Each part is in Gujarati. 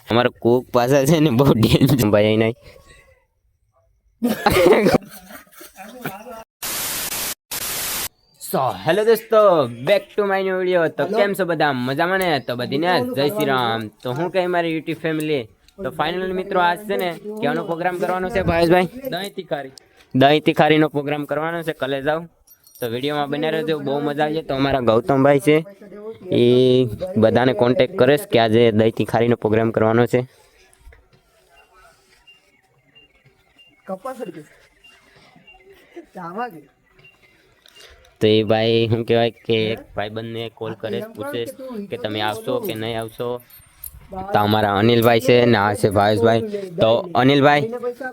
અમાरा कोक पासा है ने बहुत डेंजर भाई नहीं सो हेलो दोस्तों back to my new video. तो केम छो बधा मजामां ने? तो बधीने जय श्री राम। तो हूँ कहीं मारी यूट्यूब फैमिली तो फाइनली मित्रों आज से ने क्यानो प्रोग्राम करवानो छे भाई दही तिखारी नो प्रोग्राम करवानो छे। कले जाओ तो वीडियो में बने रहजो, बहुत मजा आवी। तो अमारा गौतम भाई छे ए बधाने कॉन्टेक्ट करेश कि आज दही तिखारी नो प्रोग्राम करवानो छे। तो ये भाई हूँ कहवाय के एक भाईबंध ने कॉल करे पूछे कि तमे आवशो कि नहीं आवशो। तो हमारा अनिल भाई से ना से भावेश भाई। तो अनिल भाई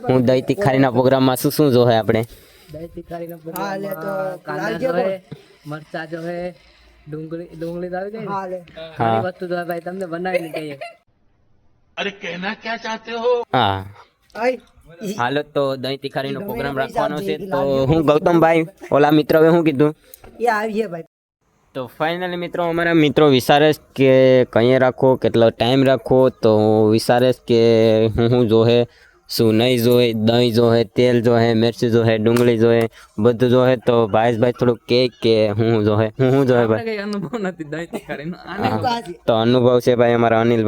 हूँ दही तिखारी ना प्रोग्राम में शू जो है अपने दही तिखारी ना प्रोग्राम में कांदा जो है, मरचा जो है, डूंगળી तो આવી ગઈ ને ઘણી વસ્તુ તો ભાઈ તમને બનાવીને કહીએ। अरे कहना क्या चाहते हो? हाँ हालो तो दही तिखारी नो प्रोग्राम रखवानो छे। तो हूँ गौतम भाई ओला मित्र हूँ कीधुं ये आવીએ ભાઈ। तो फाइनली मित्रों अमरा मित्रों विचारे के कहीं राखो केटलो टाइम राखो। तो विचारे के हूँ जो है शू नहीं जो है, दही जो है, तेल जो है, मिर्च जो है, डूंगળી जो है, बधु जो है। तो भाई थोड़ा के हूँ जो है हूँ जो है भाई અનુભવ નથી દહીં તિખારીનો। तो अनुभव से भाई हमारा अनिल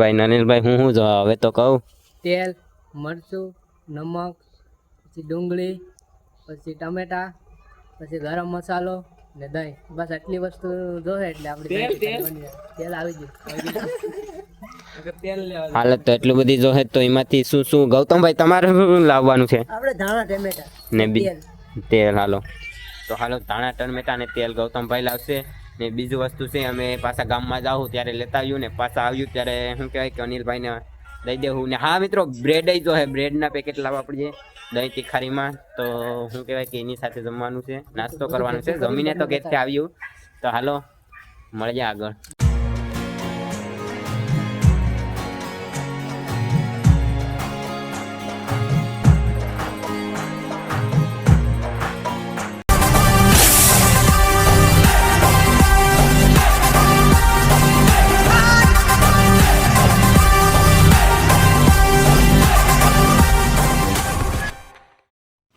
भाई हूँ जो हवे तो कहूँ તેલ, મરચું, નમક, પછી ડુંગળી, પછી ટમેટા, પછી ગરમ મસાલો ને દહીં, બસ આટલી વસ્તુ જોહે એટલે આપણે તેલ આવી ગયું। हालत तो एटलू बधी जो है। तो एमांथी शू शू गौतम भाई तमारे लाववानुं छे? આપણે ધાણા ટમેટા ने तेल हालो तो हालो धाणा टमेटा ने तेल गौतम भाई लावशे। ने बीजू वस्तु छे अमे पाछा गाममां जाऊं त्यारे लेता आव्युं ने पाछा आव्युं त्यारे शुं कहेवाय के अनिल भाई ने दई देवुं। ने हाँ मित्रों ब्रेड जो है ब्रेड ना पेकेट लाववा पड़े दही तिखारी में। तो शुं कहेवाय के एनी साथे जमवानुं छे, नास्तो करवानो छे। जमीने तो घेरथी आव्युं। तो हालो मळीए आगळ।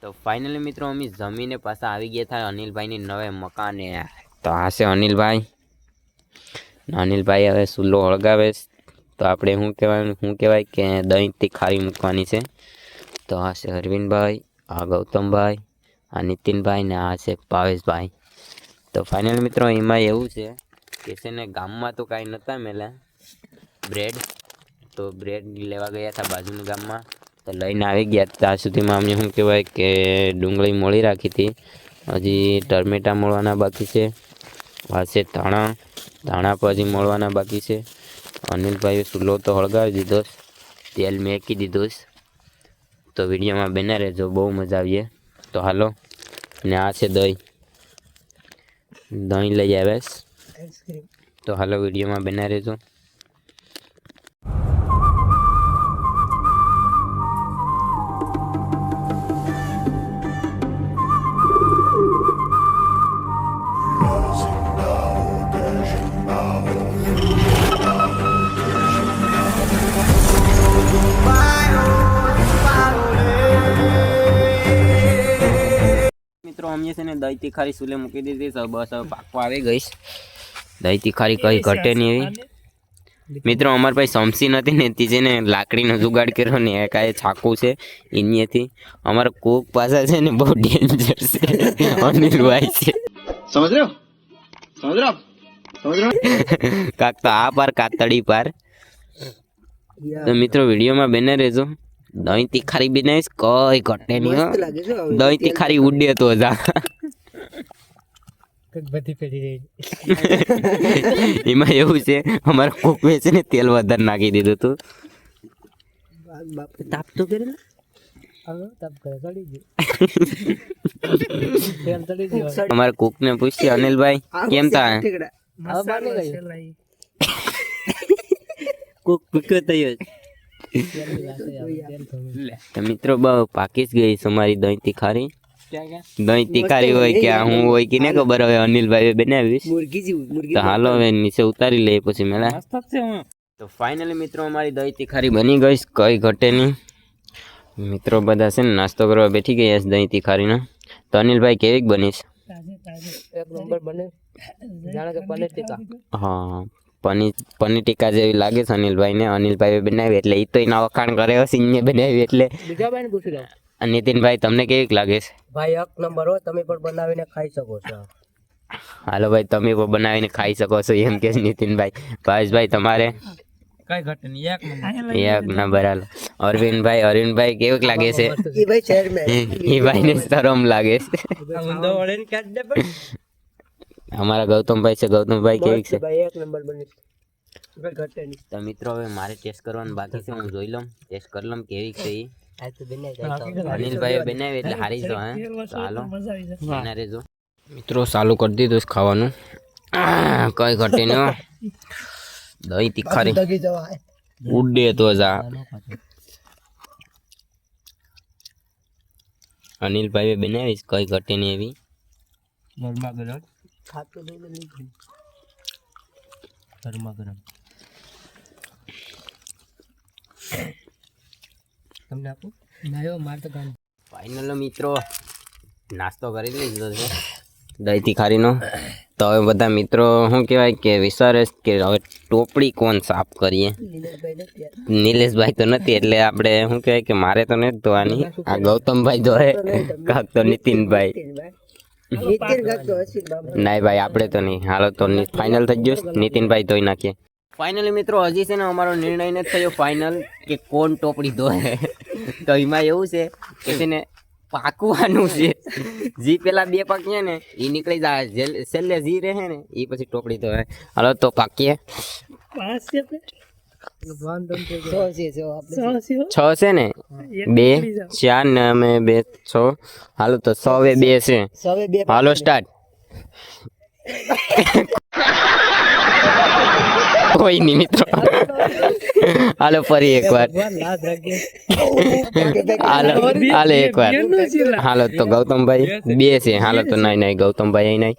तो फाइनली मित्रों अमी जमीने पासा आवी गया था अनिल भाई नी नवे मकाने। तो आ से अनिल भाई हवे चूल्हो हळगावे। तो आपणे शुं कहेवाय के दही तिखारी मूकवानी छे। तो आ से अरविंद भाई, आ गौतम भाई, आ नितिन भाई ने आ से भावेश भाई। तो फाइनल मित्रों एमां एवुं छे के छे ने गाममां तो कांई नता मेला ब्रेड। तो ब्रेड लेवा गया था बाजुना गाममां तो लईने आवी गया। ત્યાં સુધીમાં અમને શું કહેવાય કે ડુંગળી મોળી રાખી હતી, હજી ટમેટા મોળવાના બાકી છે, આ છે ધાણા પર હજી મોળવાના બાકી છે। અનિલભાઈએ ચૂલો તો હળગાવી દીધો, તેલ મેકી દીધું। તો વિડીયોમાં બને રહેજો, બહુ મજા આવીએ। તો હાલો ને આ છે દહીં લઈ આવ્યા। તો હાલો વિડીયોમાં બને રહેજો। मित्रों अमे से दही तिखारी चूले मूकी दीधी। बस હવે પાકવા આવી ગઈ। દહીં તિખારી કઈ ઘટે નહીં એવી। મિત્રો અમાર પાસે સમસી નથી ને તીજે ને લાકડીનો જુગાડ કર્યો ને કાંઈ છાકું છે એનીથી। અમારા કોક પાસા છે ને બહુ ડેન્જર છે અનિલ ભાઈ છે। समझ रहे हो? કાક તો આ પાર કાતડી પાર। તો મિત્રો વિડીયોમાં બને રહેજો। દહીં તિખારી બનાવીશ કઈ ઘટે નહીં હો। દહીં તિખારી ઉડે તો જા બધી પડી રહી। એમાં એવું છે અમારા કોકવે છે ને તેલ વધારે નાખી દીધું હતું। તાપ તો કરે ને હવે તાપ કરે ચડી ગયું તેલ ચડી ગયું। અમારા કોક ને પૂછ્યું અનિલભાઈ કેમ તા હવે બાની ગઈ કોક ભૂખ્યો થયો। તો મિત્રો બહુ પાકી જ ગઈ તમારી દહીં તિખારી। દહીં તિખારી હોય કે હું હોય કે ને ખબર હવે અનિલભાઈ બનાવીશ। તો હાલો હવે નીચે ઉતારી લઈએ પછી મેળા। તો ફાઇનલી મિત્રો અમારી દહીં તીખારી બની ગઈ, કઈ ઘટે નહીં. મિત્રો બધા છે ને નાસ્તો કરવા બેઠી ગયા છે દહીં તીખારીનો. તો અનિલભાઈ કેવીક બનીશ? એક નંબર બને, જાણે કે પનીર ટીકા. હા, પનીર ટીકા જેવી લાગે છે અનિલભાઈને. અનિલભાઈ બનાવી એટલે એ તો એના વખાણ કરે હશે, એને બનાવી એટલે. બીજા ભાઈને પૂછી લો. નીતિનભાઈ તમને કેવીક લાગે છે? ભાઈ એક નંબર હો, તમે પણ બનાવીને ખાઈ શકો છો. હાલો ભાઈ, તમે પણ બનાવીને ખાઈ શકો છો એમ કે નીતિનભાઈ. ભાવેશભાઈ તમારે? કઈ ઘટે નહીં, એક નંબર. એક નંબર. હાલો અરવિંદભાઈ કેવીક લાગે છે? એ ભાઈ ચેરમેન. એ ભાઈને શરમ લાગે છે. અમારા ગૌતમભાઈ છે. ગૌતમભાઈ કેવીક છે? ભાઈ એક નંબર બની, કઈ ઘટે નહીં. તો મિત્રો હવે મારે ટેસ્ટ કરવાનું બાકી છે, હું જોઈ લઉં, ટેસ્ટ કરી લઉં કેવીક છે એ. આ તો બનાવી અનિલભાઈ બનાવી એટલે હારી જો. હે તો હાલો એના રેજો. મિત્રો ચાલુ કરી દીધું છે ખાવાનું. કઈ ઘટે નહીં હો. દહીં તીખારી દગી જવા. ઉડે તો જા. અનિલભાઈ બનાવીશ, કઈ ઘટે નહીં એવી. ગરમા ગરમ ખાતું નહીં, ગરમા ગરમ તમને આપું ના એવો માર તો કામ. ફાઇનલ મિત્રો નાસ્તો કરી લીધો છે દહીં તીખારીનો. તો હવે બધા મિત્રો શું કહેવાય કે વિચારે કે હવે ટોપડી કોણ સાફ કરીએ. નિલેશભાઈ તો નથી એટલે આપણે શું કહેવાય કે મારે તો નથી ધોવાની, આ ગૌતમભાઈ ધોએ, કાક તો નીતિનભાઈ. નહીં ભાઈ આપણે તો નહીં. હાલો તો ફાઇનલ થઈ ગયું, નીતિનભાઈ ધોઈ નાખીએ. ફાઇનલી મિત્રો હજી છે ને અમારો નિર્ણય નથી થયો ફાઇનલ કે કોણ ટોપડી ધોએ. તો એમાં એવું છે કે છે ને પાકવાનું છે. જી પેલા બે પાકીએ ને એ નીકળી જાય, છેલ્લે જી રહે ને એ પછી ટોપડી ધોવે. હાલો તો પાકીએ. 6 છે ને, 2 4 ને અમે 2 6. હાલો તો 100 2 છે. હાલો સ્ટાર્ટ. કોઈ નહીં મિત્રો. હાલો ફરી એકવાર. હાલો એકવાર. હાલો તો ગૌતમભાઈ 2 છે. હાલો તો નહીં ગૌતમભાઈ અહીં નહીં.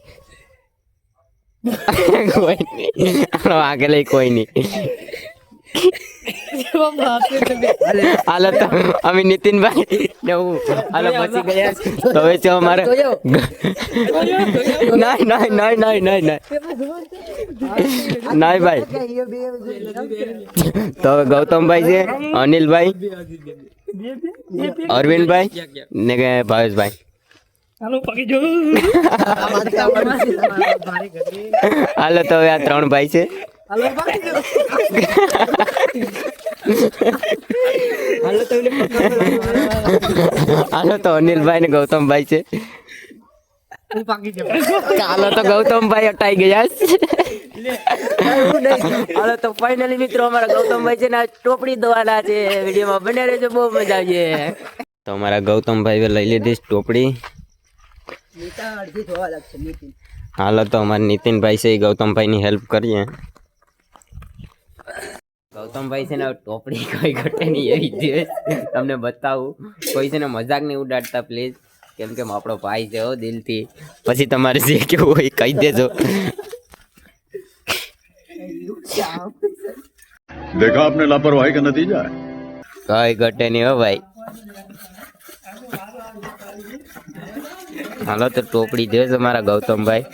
કોઈ નહીં. હાલો આગળ કોઈ નહીં. હાલો તો અમે નીતિનભાઈ ને હું હાલો બચી ગયા. તો હવે છે અમારે નહીં ભાઈ. તો હવે ગૌતમભાઈ છે, અનિલભાઈ, અરવિંદભાઈ ને ભાવેશભાઈ. હાલો તો હવે આ 3 ભાઈ છે. હાલો તો અનિલભાઈ ને ગૌતમભાઈ છે. હાલો તો ગૌતમભાઈ અટાઈ ગયા. હાલો તો ફાઇનલી મિત્રો અમારા ગૌતમભાઈ છે ને ટોપડી ધોવાના છે. વિડીયોમાં બને રહેજો, બહુ મજા આવશે. તો અમારા ગૌતમભાઈ લઈ લીધી ટોપડી. હાલો તો અમારા નીતિનભાઈ છે એ ગૌતમભાઈની હેલ્પ કરીએ. ગૌતમભાઈ છે ને ટોપડી કોઈ ઘટે નહીં એવી છે, તમને બતાવું. કોઈ છે ને મજાક નહીં ઉડાડતા પ્લીઝ, કેમ કે આપણો ભાઈ છે હો દિલથી. પછી તમારે જે કેવું હોય કહી દેજો. देखा आपने लापरवाही का नतीजा है. કઈ ઘટે નહીં હો ભાઈ. હાલો તો ટોપડી દે મારા ગૌતમભાઈ.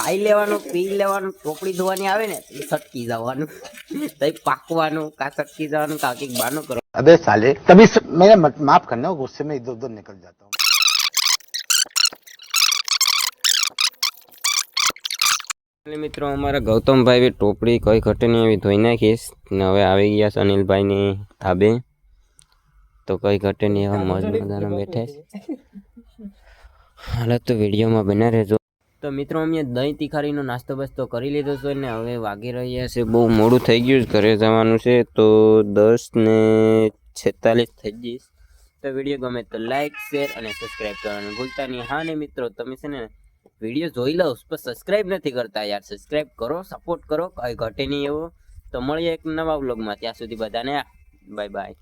ખાઈ લેવાનું, પી લેવાનું, ટોપડી ધોવાની આવે ને એ સટકી જવાનું, તઈ પાકવાનું, કા સટકી જવાનું, કા કંઈક બાનું કરો. अबे साले कभी मेरा माफ करना, गुस्से में इधर उधर निकल जाता हूँ. મિત્રો અમારા ગૌતમભાઈ ટોપડી કઈ ઘટે નહીં એવી ધોઈ નાખીશ ને હવે આવી ગયા છે અનિલભાઈની ધાબે. તો કઈ ઘટે નહીં એવા મોજ મજાના બેઠા છે. હાલો તો વિડીયોમાં બના રહેજો. તો મિત્રો અમે દહીં તીખારીનો નાસ્તો બસ્તો કરી લીધો છે ને હવે વાગી રહ્યા છે, બહુ મોડું થઈ ગયું, ઘરે જવાનું છે. તો 10:46 થઈ જઈશ. તો વિડીયો ગમે તો લાઈક, શેર અને સબસ્ક્રાઈબ કરવાનું ભૂલતા નહીં. હા ને મિત્રો તમે છે ને વિડીયો જોઈ લો પણ સબસ્ક્રાઈબ નથી કરતા યાર. સબસ્ક્રાઈબ કરો, સપોર્ટ કરો, કઈ ઘટે નહીં એવો. તો મળીએ એક નવા વ્લોગમાં. ત્યાં સુધી બધાને બાય બાય.